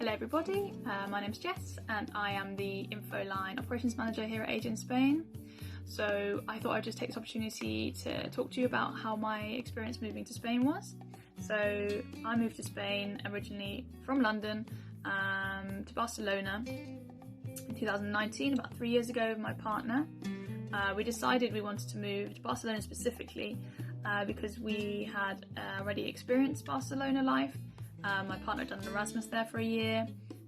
Hello everybody, my name's Jess and I am the info line operations manager here at Agent Spain. So I thought I'd just take this opportunity to talk to you about how my experience moving to Spain was. So I moved to Spain originally from London to Barcelona in 2019, about 3 years ago with my partner. We decided we wanted to move to Barcelona specifically because we had already experienced Barcelona life. My partner had done an Erasmus there for a year,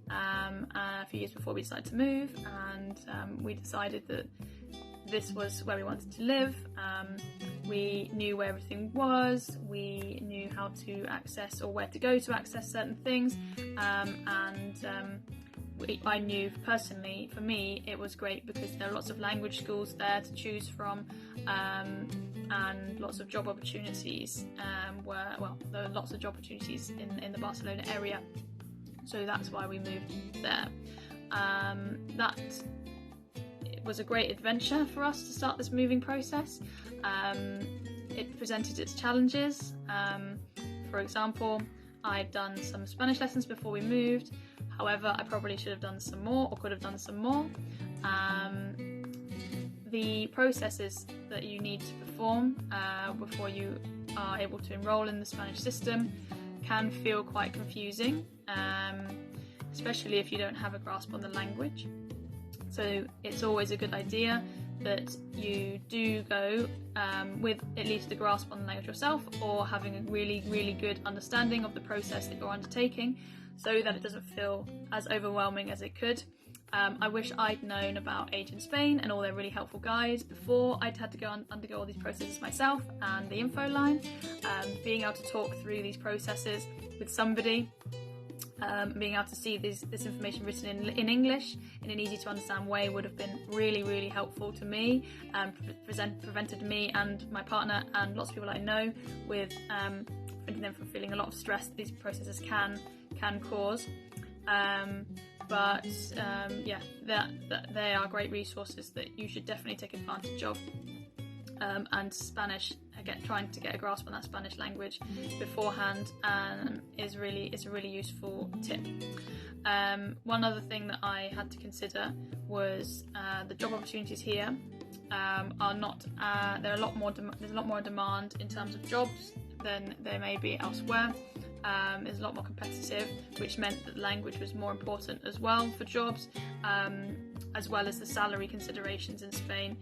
a few years before we decided to move, and we decided that this was where we wanted to live. We knew where everything was, we knew how to access or where to go to access certain things, I knew personally, for me, it was great because there are lots of language schools there to choose from, and lots of job opportunities. There are lots of job opportunities in the Barcelona area, so that's why we moved there. That was a great adventure for us to start this moving process. It presented its challenges. For example, I'd done some Spanish lessons before we moved. However, I probably should have done some more or could have done some more. The processes that you need to perform before you are able to enrol in the Spanish system can feel quite confusing, especially if you don't have a grasp on the language. So it's always a good idea that you do go with at least a grasp on the language yourself, or having a really good understanding of the process that you're undertaking, so that it doesn't feel as overwhelming as it could. I wish I'd known about Agent Spain and all their really helpful guides before I'd had to go undergo all these processes myself and the info line. Being able to talk through these processes with somebody, being able to see this information written in English in an easy to understand way would have been really helpful to me, prevented me and my partner and lots of people I know with preventing them from feeling a lot of stress that these processes can cause. They are great resources that you should definitely take advantage of. And Spanish, trying to get a grasp on that Spanish language beforehand is a really useful tip. One other thing that I had to consider was the job opportunities here are not. There's a lot more demand in terms of jobs than there may be elsewhere. It's a lot more competitive, which meant that the language was more important as well for jobs, as well as the salary considerations in Spain.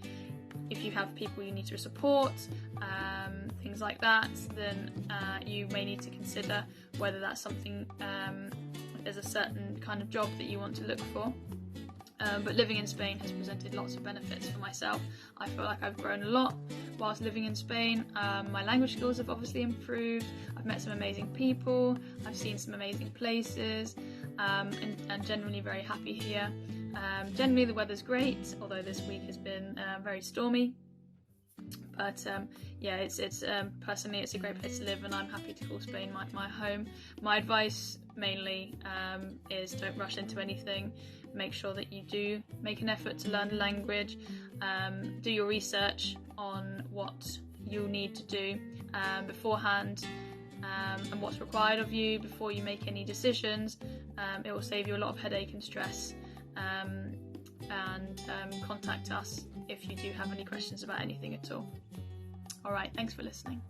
If you have people you need to support, things like that, then you may need to consider whether that's something, there's a certain kind of job that you want to look for. But living in Spain has presented lots of benefits for myself. I feel like I've grown a lot whilst living in Spain. My language skills have obviously improved. I've met some amazing people. I've seen some amazing places, and generally very happy here. Generally the weather's great, although this week has been very stormy. But it's personally it's a great place to live, and I'm happy to call Spain my home. My advice mainly is don't rush into anything. Make sure that you do make an effort to learn the language. Do your research on what you need to do beforehand, and what's required of you before you make any decisions. It will save you a lot of headache and stress. And contact us if you do have any questions about anything at all. Alright, thanks for listening.